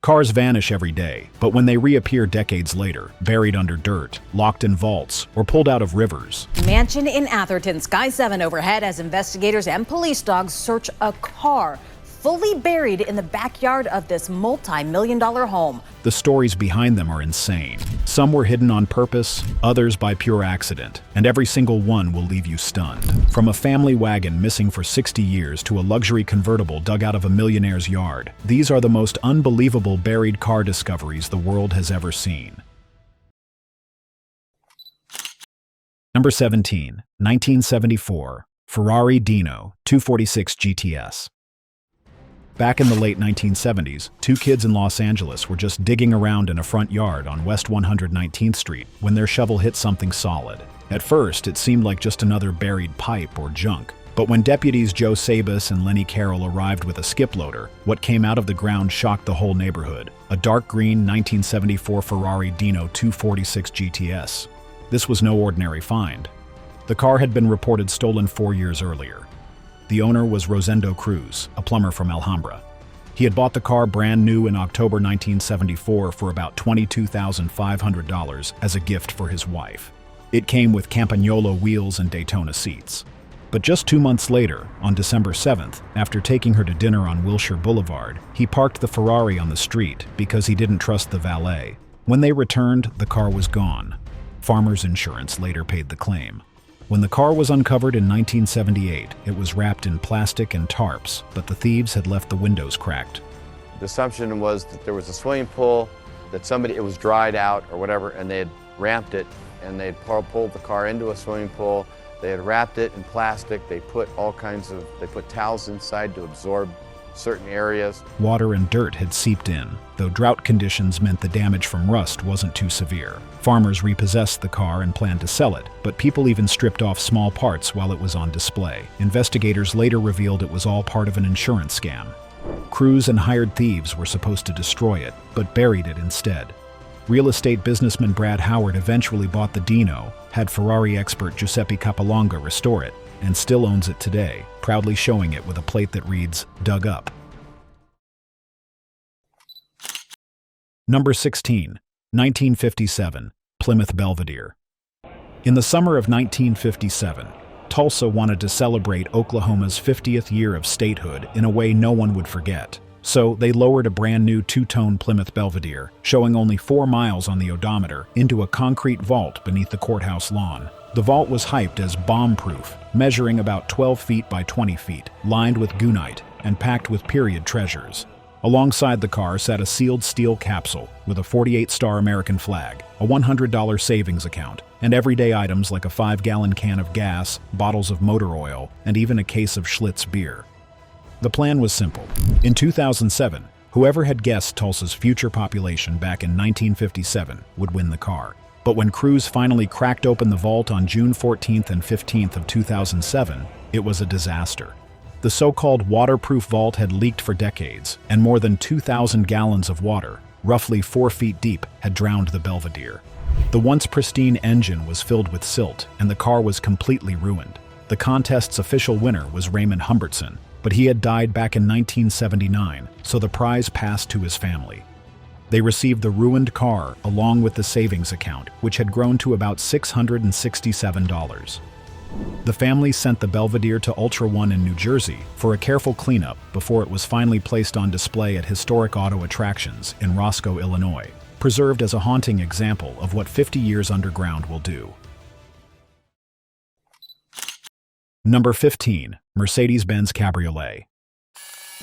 Cars vanish every day, but when they reappear decades later, buried under dirt, locked in vaults, or pulled out of rivers. Mansion in Atherton, Sky 7 overhead as investigators and police dogs search a car fully buried in the backyard of this multi-million-dollar home. The stories behind them are insane. Some were hidden on purpose, others by pure accident, and every single one will leave you stunned. From a family wagon missing for 60 years to a luxury convertible dug out of a millionaire's yard, these are the most unbelievable buried car discoveries the world has ever seen. Number 17, 1974, Ferrari Dino 246 GTS. Back in the late 1970s, two kids in Los Angeles were just digging around in a front yard on West 119th Street when their shovel hit something solid. At first, it seemed like just another buried pipe or junk. But when deputies Joe Sabas and Lenny Carroll arrived with a skip loader, what came out of the ground shocked the whole neighborhood. A dark green 1974 Ferrari Dino 246 GTS. This was no ordinary find. The car had been reported stolen 4 years earlier. The owner was Rosendo Cruz, a plumber from Alhambra. He had bought the car brand new in October 1974 for about $22,500 as a gift for his wife. It came with Campagnolo wheels and Daytona seats. But just 2 months later, on December 7th, after taking her to dinner on Wilshire Boulevard, he parked the Ferrari on the street because he didn't trust the valet. When they returned, the car was gone. Farmers Insurance later paid the claim. When the car was uncovered in 1978, it was wrapped in plastic and tarps, but the thieves had left the windows cracked. The assumption was that there was a swimming pool, that it was dried out or whatever, and they had ramped it, and they had pulled the car into a swimming pool. They had wrapped it in plastic. They put towels inside to absorb certain areas. Water and dirt had seeped in, though drought conditions meant the damage from rust wasn't too severe. Farmers repossessed the car and planned to sell it, but people even stripped off small parts while it was on display. Investigators later revealed it was all part of an insurance scam. Crews and hired thieves were supposed to destroy it, but buried it instead. Real estate businessman Brad Howard eventually bought the Dino, had Ferrari expert Giuseppe Capolonga restore it, and still owns it today, proudly showing it with a plate that reads, "Dug Up." Number 16, 1957, Plymouth Belvedere. In the summer of 1957, Tulsa wanted to celebrate Oklahoma's 50th year of statehood in a way no one would forget. So they lowered a brand new two-tone Plymouth Belvedere, showing only 4 miles on the odometer, into a concrete vault beneath the courthouse lawn. The vault was hyped as bomb-proof, measuring about 12 feet by 20 feet, lined with gunite, and packed with period treasures. Alongside the car sat a sealed steel capsule with a 48-star American flag, a $100 savings account, and everyday items like a 5-gallon can of gas, bottles of motor oil, and even a case of Schlitz beer. The plan was simple. In 2007, whoever had guessed Tulsa's future population back in 1957 would win the car. But when crews finally cracked open the vault on June 14th and 15th of 2007, it was a disaster. The so-called waterproof vault had leaked for decades, and more than 2,000 gallons of water, roughly 4 feet deep, had drowned the Belvedere. The once pristine engine was filled with silt, and the car was completely ruined. The contest's official winner was Raymond Humbertson, but he had died back in 1979, so the prize passed to his family. They received the ruined car along with the savings account, which had grown to about $667. The family sent the Belvedere to Ultra One in New Jersey for a careful cleanup before it was finally placed on display at Historic Auto Attractions in Roscoe, Illinois, preserved as a haunting example of what 50 years underground will do. Number 15, Mercedes-Benz Cabriolet.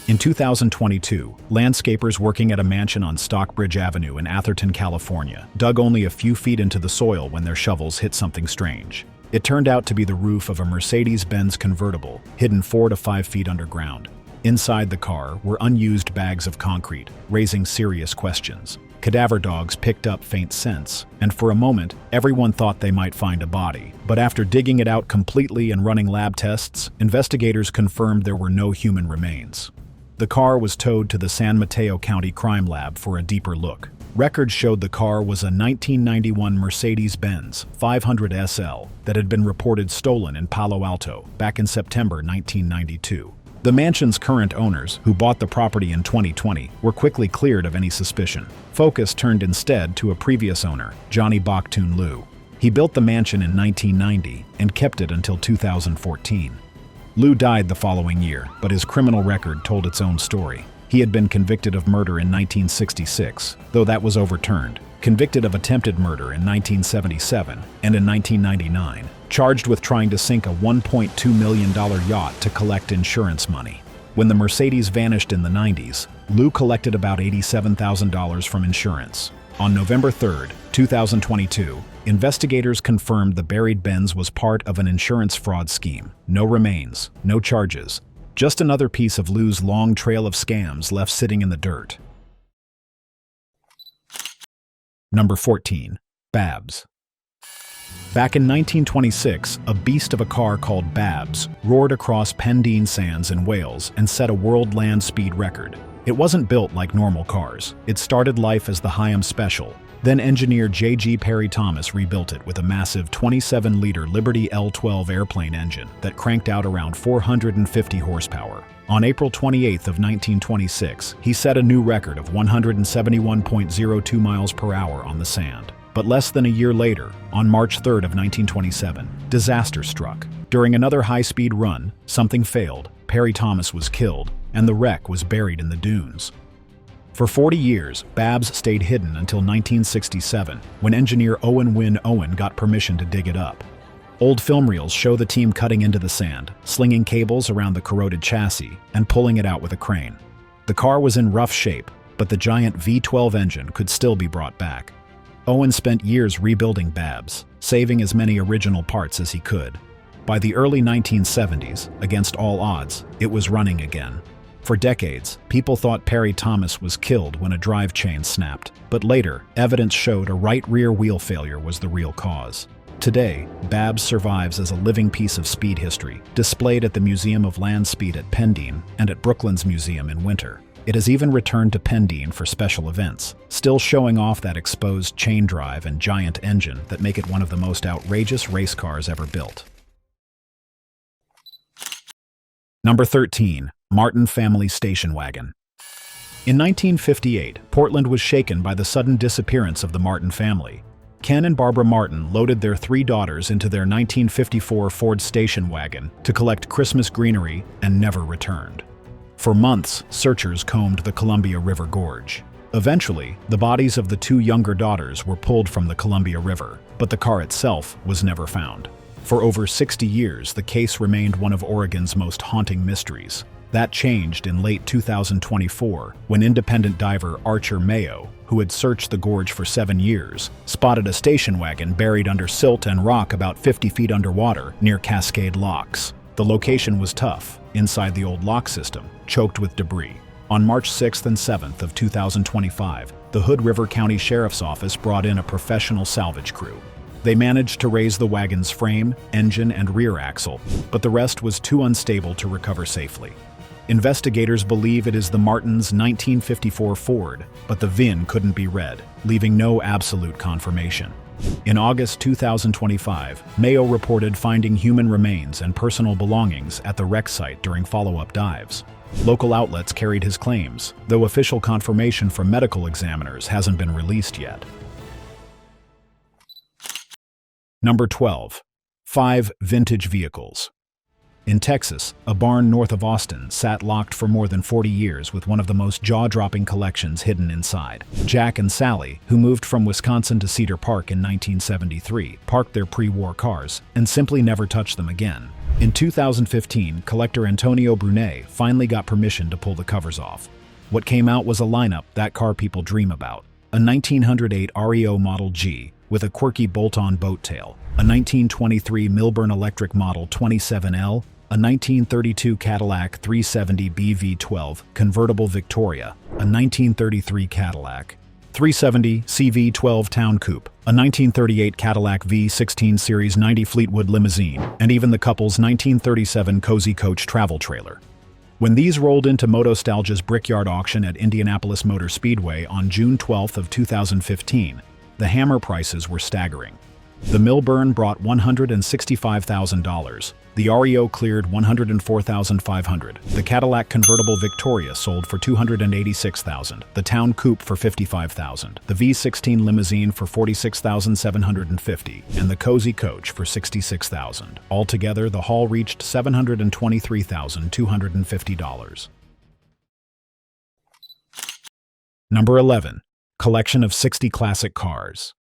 In 2022, landscapers working at a mansion on Stockbridge Avenue in Atherton, California, dug only a few feet into the soil when their shovels hit something strange. It turned out to be the roof of a Mercedes-Benz convertible, hidden 4 to 5 feet underground. Inside the car were unused bags of concrete, raising serious questions. Cadaver dogs picked up faint scents, and for a moment, everyone thought they might find a body. But after digging it out completely and running lab tests, investigators confirmed there were no human remains. The car was towed to the San Mateo County Crime Lab for a deeper look. Records showed the car was a 1991 Mercedes-Benz 500 SL that had been reported stolen in Palo Alto back in September 1992. The mansion's current owners, who bought the property in 2020, were quickly cleared of any suspicion. Focus turned instead to a previous owner, Johnny Boktoon Liu. He built the mansion in 1990 and kept it until 2014. Liu died the following year, but his criminal record told its own story. He had been convicted of murder in 1966, though that was overturned, convicted of attempted murder in 1977, and in 1999, charged with trying to sink a $1.2 million yacht to collect insurance money. When the Mercedes vanished in the 90s, Liu collected about $87,000 from insurance. On November 3, 2022, investigators confirmed the buried Benz was part of an insurance fraud scheme. No remains, no charges, just another piece of Liu's long trail of scams left sitting in the dirt. Number 14. Babs. Back in 1926, a beast of a car called Babs roared across Pendeen Sands in Wales and set a world land speed record. It wasn't built like normal cars. It started life as the Hyam Special. Then engineer J.G. Perry Thomas rebuilt it with a massive 27-liter Liberty L-12 airplane engine that cranked out around 450 horsepower. On April 28 of 1926, he set a new record of 171.02 miles per hour on the sand. But less than a year later, on March 3 of 1927, disaster struck. During another high-speed run, something failed, Perry Thomas was killed, and the wreck was buried in the dunes. For 40 years, Babs stayed hidden until 1967, when engineer Owen Wynne Owen got permission to dig it up. Old film reels show the team cutting into the sand, slinging cables around the corroded chassis, and pulling it out with a crane. The car was in rough shape, but the giant V12 engine could still be brought back. Owen spent years rebuilding Babs, saving as many original parts as he could. By the early 1970s, against all odds, it was running again. For decades, people thought Perry Thomas was killed when a drive chain snapped, but later, evidence showed a right rear wheel failure was the real cause. Today, Babs survives as a living piece of speed history, displayed at the Museum of Land Speed at Pendeen and at Brooklands Museum in winter. It has even returned to Pendeen for special events, still showing off that exposed chain drive and giant engine that make it one of the most outrageous race cars ever built. Number 13. Martin Family Station Wagon. In 1958, Portland was shaken by the sudden disappearance of the Martin family. Ken and Barbara Martin loaded their 3 daughters into their 1954 Ford station wagon to collect Christmas greenery and never returned. For months, searchers combed the Columbia River Gorge. Eventually, the bodies of the 2 younger daughters were pulled from the Columbia River, but the car itself was never found. For over 60 years, the case remained one of Oregon's most haunting mysteries. That changed in late 2024 when independent diver Archer Mayo, who had searched the gorge for 7 years, spotted a station wagon buried under silt and rock about 50 feet underwater near Cascade Locks. The location was tough, inside the old lock system, choked with debris. On March 6th and 7th of 2025, the Hood River County Sheriff's Office brought in a professional salvage crew. They managed to raise the wagon's frame, engine, and rear axle, but the rest was too unstable to recover safely. Investigators believe it is the Martins' 1954 Ford, but the VIN couldn't be read, leaving no absolute confirmation. In August 2025, Mayo reported finding human remains and personal belongings at the wreck site during follow-up dives. Local outlets carried his claims, though official confirmation from medical examiners hasn't been released yet. Number 12. 5 vintage vehicles. In Texas, a barn north of Austin sat locked for more than 40 years with one of the most jaw-dropping collections hidden inside. Jack and Sally, who moved from Wisconsin to Cedar Park in 1973, parked their pre-war cars and simply never touched them again. In 2015, collector Antonio Brunet finally got permission to pull the covers off. What came out was a lineup that car people dream about. A 1908 REO Model G with a quirky bolt-on boat tail, a 1923 Milburn Electric Model 27L, a 1932 Cadillac 370 BV12 convertible Victoria, a 1933 Cadillac 370 CV12 Town Coupe, a 1938 Cadillac V16 Series 90 Fleetwood limousine, and even the couple's 1937 Cozy Coach travel trailer. When these rolled into Motostalgia's Brickyard auction at Indianapolis Motor Speedway on June 12 of 2015, the hammer prices were staggering. The Milburn brought $165,000. The REO cleared $104,500. The Cadillac convertible Victoria sold for $286,000. The Town Coupe for $55,000. The V16 limousine for $46,750. And the Cozy Coach for $66,000. Altogether, the haul reached $723,250. Number 11. Collection of 60 classic cars.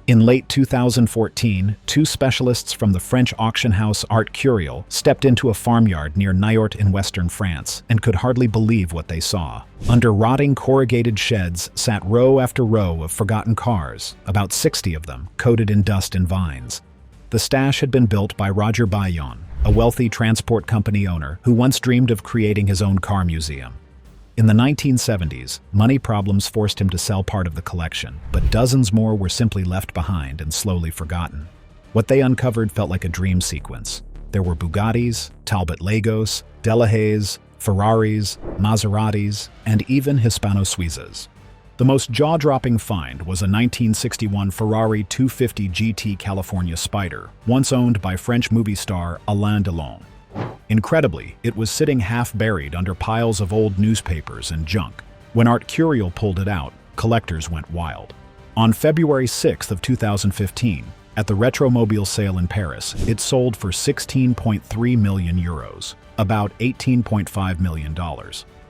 In late 2014, two specialists from the French auction house Art Curial stepped into a farmyard near Niort in western France and could hardly believe what they saw. Under rotting corrugated sheds sat row after row of forgotten cars, about 60 of them, coated in dust and vines. The stash had been built by Roger Bayon, a wealthy transport company owner who once dreamed of creating his own car museum. In the 1970s, money problems forced him to sell part of the collection, but dozens more were simply left behind and slowly forgotten. What they uncovered felt like a dream sequence. There were Bugattis, Talbot Lagos, Delahaye's, Ferraris, Maseratis, and even Hispano-Suizas. The most jaw-dropping find was a 1961 Ferrari 250 GT California Spider, once owned by French movie star Alain Delon. Incredibly, it was sitting half-buried under piles of old newspapers and junk. When Art Curial pulled it out, collectors went wild. On February 6th of 2015, at the Retromobile sale in Paris, it sold for 16.3 million euros, about $18.5 million.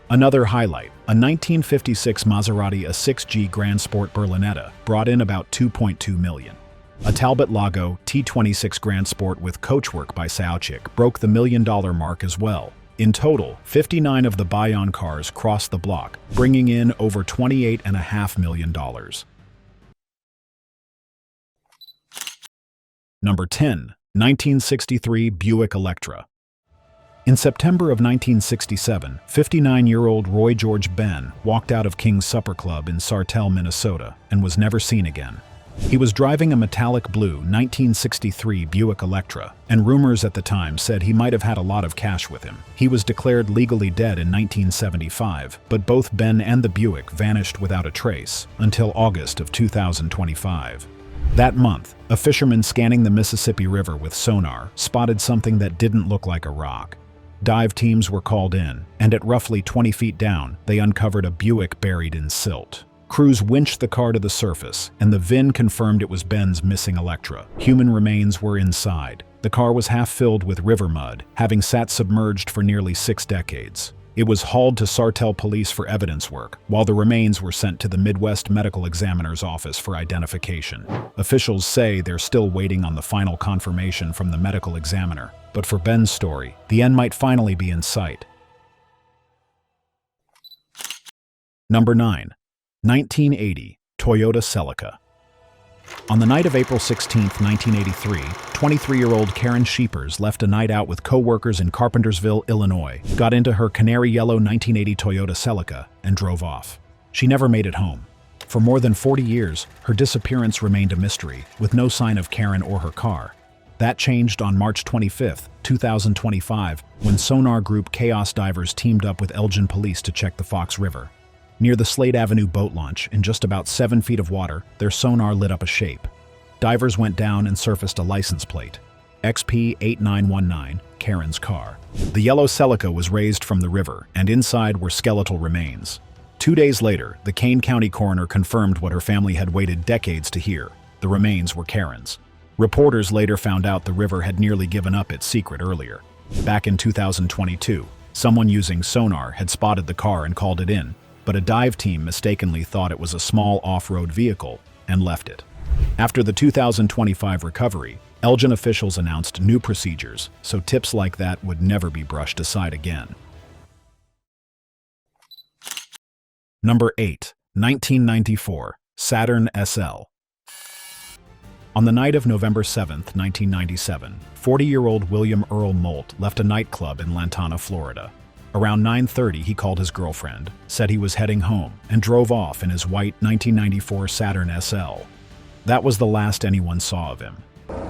Another highlight, a 1956 Maserati A6G Grand Sport Berlinetta brought in about 2.2 million. A Talbot Lago T26 Grand Sport with coachwork by Saoutchik broke the $1 million mark as well. In total, 59 of the Bayon cars crossed the block, bringing in over $28.5 million. Number 10. 1963 Buick Electra. In September of 1967, 59-year-old Roy George Benn walked out of King's Supper Club in Sartell, Minnesota, and was never seen again. He was driving a metallic blue 1963 Buick Electra, and rumors at the time said he might have had a lot of cash with him. He was declared legally dead in 1975, but both Ben and the Buick vanished without a trace until August of 2025. That month, a fisherman scanning the Mississippi River with sonar spotted something that didn't look like a rock. Dive teams were called in, and at roughly 20 feet down, they uncovered a Buick buried in silt. Crews winched the car to the surface, and the VIN confirmed it was Ben's missing Electra. Human remains were inside. The car was half filled with river mud, having sat submerged for nearly 6 decades. It was hauled to Sartell Police for evidence work, while the remains were sent to the Midwest Medical Examiner's office for identification. Officials say they're still waiting on the final confirmation from the medical examiner, but for Ben's story, the end might finally be in sight. Number 9. 1980 Toyota Celica. On the night of April 16, 1983, 23-year-old Karen Sheepers left a night out with co-workers in Carpentersville, Illinois, got into her canary yellow 1980 Toyota Celica, and drove off. She never made it home. For more than 40 years, her disappearance remained a mystery, with no sign of Karen or her car. That changed on March 25, 2025, when sonar group Chaos Divers teamed up with Elgin Police to check the Fox River. Near the Slade Avenue boat launch, in just about 7 feet of water, their sonar lit up a shape. Divers went down and surfaced a license plate. XP8919, Karen's car. The yellow Celica was raised from the river, and inside were skeletal remains. 2 days later, the Kane County coroner confirmed what her family had waited decades to hear. The remains were Karen's. Reporters later found out the river had nearly given up its secret earlier. Back in 2022, someone using sonar had spotted the car and called it in, but a dive team mistakenly thought it was a small off-road vehicle and left it. After the 2025 recovery, Elgin officials announced new procedures, so tips like that would never be brushed aside again. Number 8. 1994 Saturn SL. On the night of November 7, 1997, 40-year-old William Earl Molt left a nightclub in Lantana, Florida. Around 9:30, he called his girlfriend, said he was heading home, and drove off in his white 1994 Saturn SL. That was the last anyone saw of him.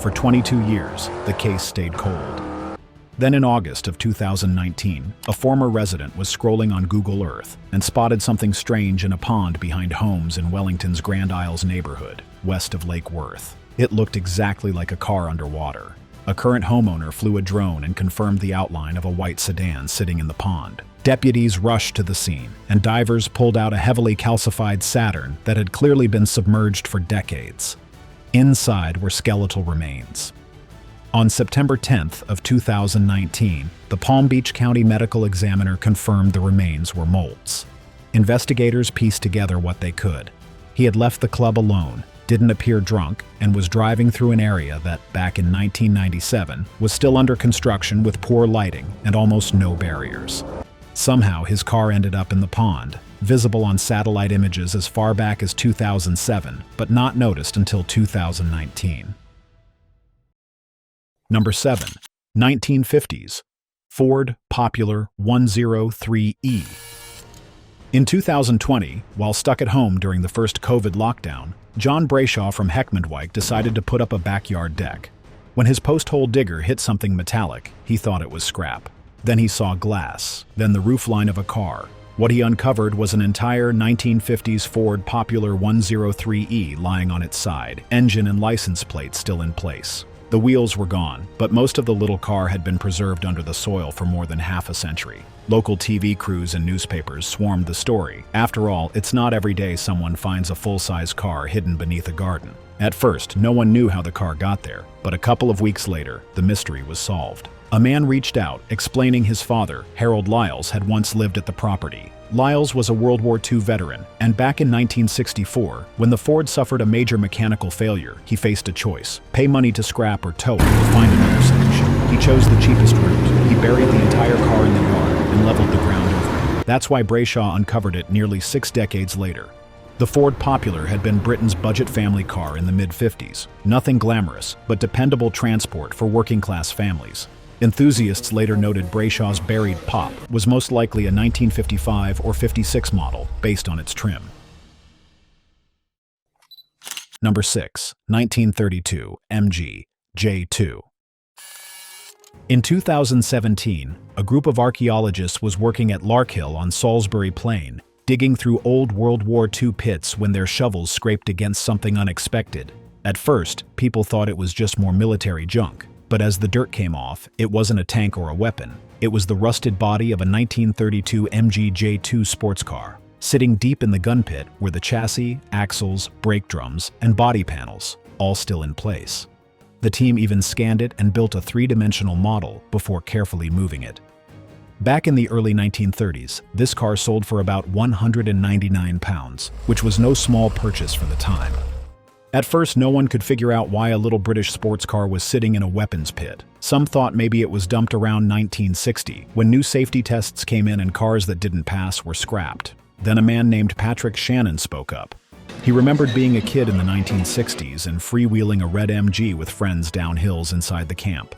For 22 years, the case stayed cold. Then in August of 2019, a former resident was scrolling on Google Earth and spotted something strange in a pond behind homes in Wellington's Grand Isles neighborhood, west of Lake Worth. It looked exactly like a car underwater. A current homeowner flew a drone and confirmed the outline of a white sedan sitting in the pond. Deputies rushed to the scene, and divers pulled out a heavily calcified Saturn that had clearly been submerged for decades. Inside were skeletal remains. On September 10th of 2019, the Palm Beach County Medical Examiner confirmed the remains were molts. Investigators pieced together what they could. He had left the club alone, didn't appear drunk, and was driving through an area that, back in 1997, was still under construction with poor lighting and almost no barriers. Somehow, his car ended up in the pond, visible on satellite images as far back as 2007, but not noticed until 2019. Number 7. 1950s. Ford Popular 103E. In 2020, while stuck at home during the first COVID lockdown, John Brayshaw from Heckmondwike decided to put up a backyard deck. When his post-hole digger hit something metallic, he thought it was scrap. Then he saw glass, then the roofline of a car. What he uncovered was an entire 1950s Ford Popular 103E lying on its side, engine and license plate still in place. The wheels were gone, but most of the little car had been preserved under the soil for more than half a century. Local TV crews and newspapers swarmed the story. After all, it's not every day someone finds a full-size car hidden beneath a garden. At first, no one knew how the car got there, but a couple of weeks later, the mystery was solved. A man reached out, explaining his father, Harold Lyles, had once lived at the property. Lyles was a World War II veteran, and back in 1964, when the Ford suffered a major mechanical failure, he faced a choice: pay money to scrap or tow it or find another solution. He chose the cheapest route. He buried the entire car in the yard and leveled the ground over it. That's why Brayshaw uncovered it nearly 6 decades later. The Ford Popular had been Britain's budget family car in the mid-50s. Nothing glamorous, but dependable transport for working-class families. Enthusiasts later noted Brayshaw's buried Pop was most likely a 1955 or 56 model, based on its trim. Number 6. 1932 MG J2. In 2017, a group of archaeologists was working at Larkhill on Salisbury Plain, digging through old World War II pits when their shovels scraped against something unexpected. At first, people thought it was just more military junk. But as the dirt came off, it wasn't a tank or a weapon. It was the rusted body of a 1932 MG J2 sports car. Sitting deep in the gun pit were the chassis, axles, brake drums, and body panels, all still in place. The team even scanned it and built a 3-dimensional model before carefully moving it. Back in the early 1930s, this car sold for about £199, which was no small purchase for the time. At first, no one could figure out why a little British sports car was sitting in a weapons pit. Some thought maybe it was dumped around 1960, when new safety tests came in and cars that didn't pass were scrapped. Then a man named Patrick Shannon spoke up. He remembered being a kid in the 1960s and freewheeling a red MG with friends down hills inside the camp.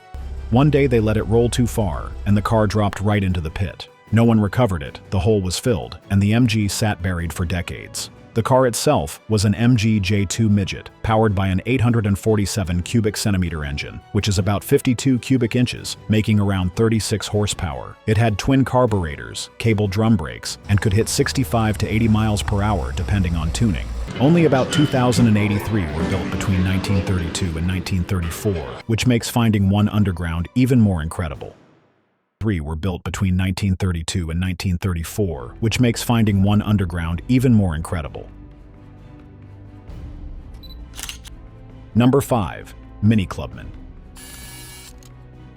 One day they let it roll too far, and the car dropped right into the pit. No one recovered it, the hole was filled, and the MG sat buried for decades. The car itself was an MG J2 Midget, powered by an 847 cubic centimeter engine, which is about 52 cubic inches, making around 36 horsepower. It had twin carburetors, cable drum brakes, and could hit 65 to 80 miles per hour depending on tuning. Only about 2,083 were built between 1932 and 1934, which makes finding one underground even more incredible. 3 were built between 1932 and 1934, which makes finding one underground even more incredible. Number 5. Mini Clubman.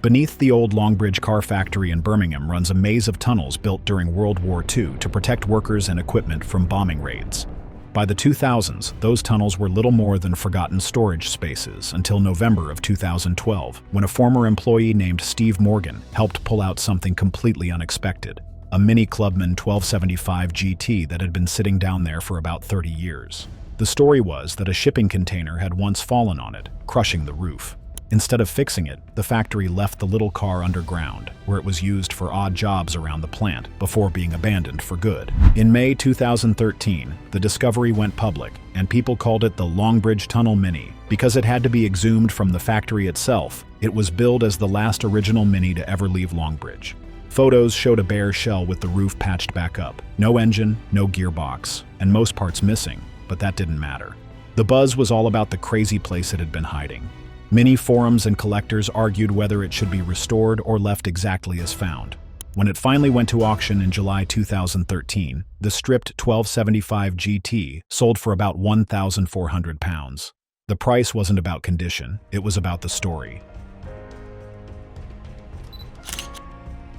Beneath the old Longbridge car factory in Birmingham runs a maze of tunnels built during World War II to protect workers and equipment from bombing raids. By the 2000s, those tunnels were little more than forgotten storage spaces until November of 2012, when a former employee named Steve Morgan helped pull out something completely unexpected: a Mini Clubman 1275 GT that had been sitting down there for about 30 years. The story was that a shipping container had once fallen on it, crushing the roof. Instead of fixing it, the factory left the little car underground, where it was used for odd jobs around the plant before being abandoned for good. In May 2013, the discovery went public, and people called it the Longbridge Tunnel Mini. Because it had to be exhumed from the factory itself, it was billed as the last original Mini to ever leave Longbridge. Photos showed a bare shell with the roof patched back up. No engine, no gearbox, and most parts missing, but that didn't matter. The buzz was all about the crazy place it had been hiding. Many forums and collectors argued whether it should be restored or left exactly as found. When it finally went to auction in July 2013, the stripped 1275 GT sold for about £1,400. The price wasn't about condition, it was about the story.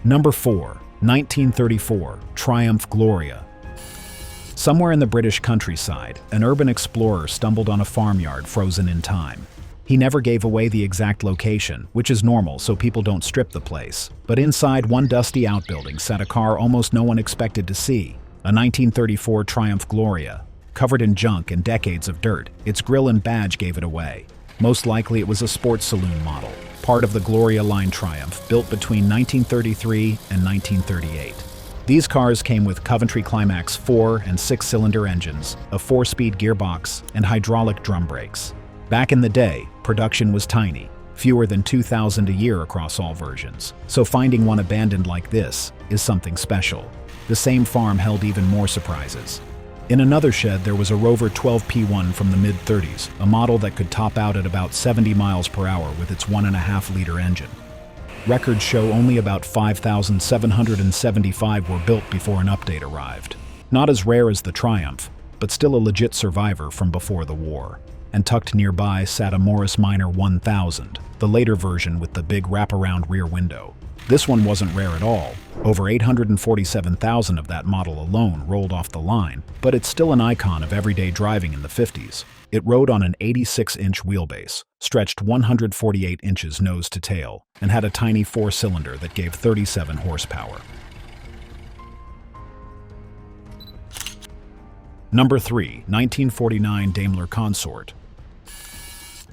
Number 4. 1934 Triumph Gloria. Somewhere in the British countryside, an urban explorer stumbled on a farmyard frozen in time. He never gave away the exact location, which is normal so people don't strip the place. But inside one dusty outbuilding sat a car almost no one expected to see, a 1934 Triumph Gloria. Covered in junk and decades of dirt, its grille and badge gave it away. Most likely it was a sports saloon model, part of the Gloria line Triumph, built between 1933 and 1938. These cars came with Coventry Climax 4 and 6-cylinder engines, a 4-speed gearbox, and hydraulic drum brakes. Back in the day, production was tiny, fewer than 2,000 a year across all versions, so finding one abandoned like this is something special. The same farm held even more surprises. In another shed there was a Rover 12P1 from the mid-30s, a model that could top out at about 70 miles per hour with its 1.5-liter engine. Records show only about 5,775 were built before an update arrived. Not as rare as the Triumph, but still a legit survivor from before the war. And tucked nearby sat a Morris Minor 1000, the later version with the big wraparound rear window. This one wasn't rare at all. Over 847,000 of that model alone rolled off the line, but it's still an icon of everyday driving in the 50s. It rode on an 86-inch wheelbase, stretched 148 inches nose to tail, and had a tiny 4-cylinder that gave 37 horsepower. Number 3. 1949 Daimler Consort.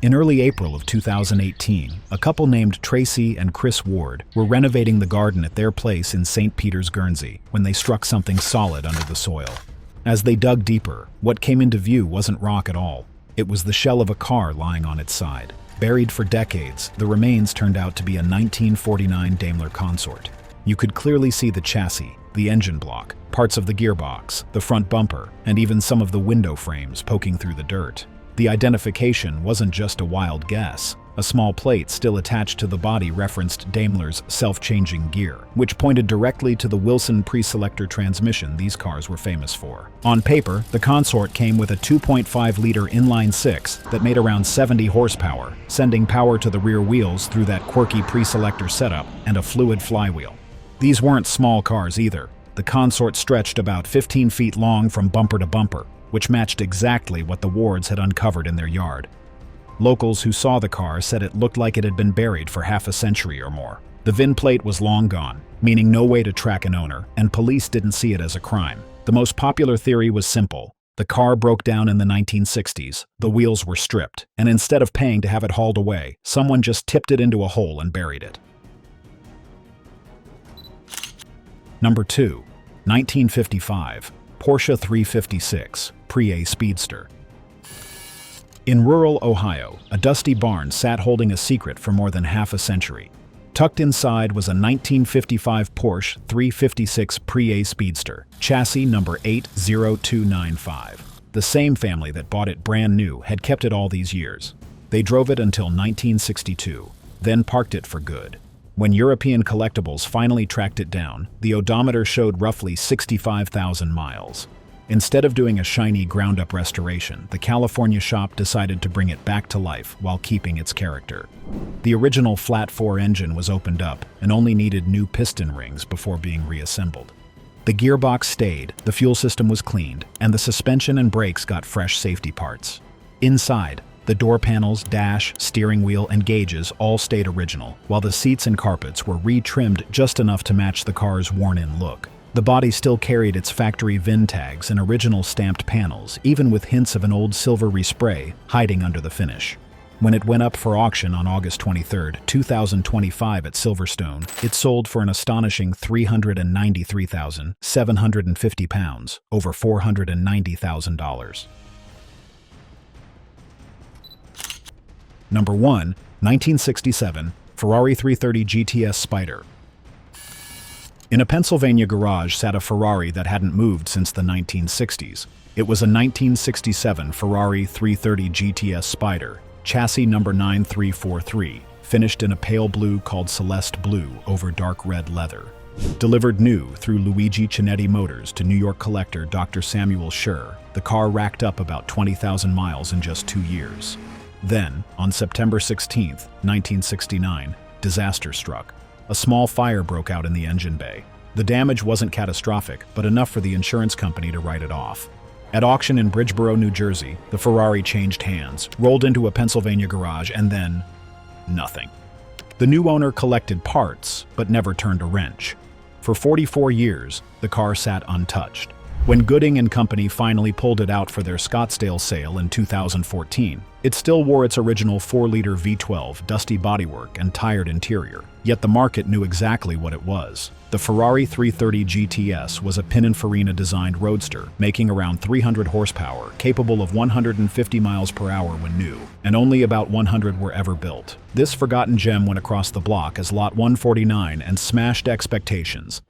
In early April of 2018, a couple named Tracy and Chris Ward were renovating the garden at their place in St. Peter's, Guernsey, when they struck something solid under the soil. As they dug deeper, what came into view wasn't rock at all. It was the shell of a car lying on its side. Buried for decades, the remains turned out to be a 1949 Daimler Consort. You could clearly see the chassis, the engine block, parts of the gearbox, the front bumper, and even some of the window frames poking through the dirt. The identification wasn't just a wild guess. A small plate still attached to the body referenced Daimler's self-changing gear, which pointed directly to the Wilson pre-selector transmission these cars were famous for. On paper, the Consort came with a 2.5-liter inline-six that made around 70 horsepower, sending power to the rear wheels through that quirky pre-selector setup and a fluid flywheel. These weren't small cars either. The Consort stretched about 15 feet long from bumper to bumper, which matched exactly what the Wards had uncovered in their yard. Locals who saw the car said it looked like it had been buried for half a century or more. The VIN plate was long gone, meaning no way to track an owner, and police didn't see it as a crime. The most popular theory was simple. The car broke down in the 1960s, the wheels were stripped, and instead of paying to have it hauled away, someone just tipped it into a hole and buried it. Number 2. 1955 Porsche 356 Pre-A Speedster. In rural Ohio, a dusty barn sat holding a secret for more than half a century. Tucked inside was a 1955 Porsche 356 Pre-A Speedster, chassis number 80295. The same family that bought it brand new had kept it all these years. They drove it until 1962, then parked it for good. When European Collectibles finally tracked it down, the odometer showed roughly 65,000 miles. Instead of doing a shiny ground-up restoration, the California shop decided to bring it back to life while keeping its character. The original flat-4 engine was opened up and only needed new piston rings before being reassembled. The gearbox stayed, the fuel system was cleaned, and the suspension and brakes got fresh safety parts. Inside, the door panels, dash, steering wheel, and gauges all stayed original, while the seats and carpets were re-trimmed just enough to match the car's worn-in look. The body still carried its factory VIN tags and original stamped panels, even with hints of an old silver respray hiding under the finish. When it went up for auction on August 23, 2025 at Silverstone, it sold for an astonishing £393,750, over $490,000. Number 1. 1967 Ferrari 330 GTS Spider. In a Pennsylvania garage sat a Ferrari that hadn't moved since the 1960s. It was a 1967 Ferrari 330 GTS Spider, chassis number 9343, finished in a pale blue called Celeste Blue over dark red leather. Delivered new through Luigi Cinetti Motors to New York collector Dr. Samuel Schur, the car racked up about 20,000 miles in just 2 years. Then, on September 16, 1969, disaster struck. A small fire broke out in the engine bay. The damage wasn't catastrophic, but enough for the insurance company to write it off. At auction in Bridgeboro, New Jersey, the Ferrari changed hands, rolled into a Pennsylvania garage, and then nothing. The new owner collected parts, but never turned a wrench. For 44 years, the car sat untouched. When Gooding and Company finally pulled it out for their Scottsdale sale in 2014, it still wore its original 4-liter V12 dusty bodywork and tired interior. Yet the market knew exactly what it was. The Ferrari 330 GTS was a Pininfarina-designed roadster, making around 300 horsepower, capable of 150 miles per hour when new, and only about 100 were ever built. This forgotten gem went across the block as Lot 149 and smashed expectations,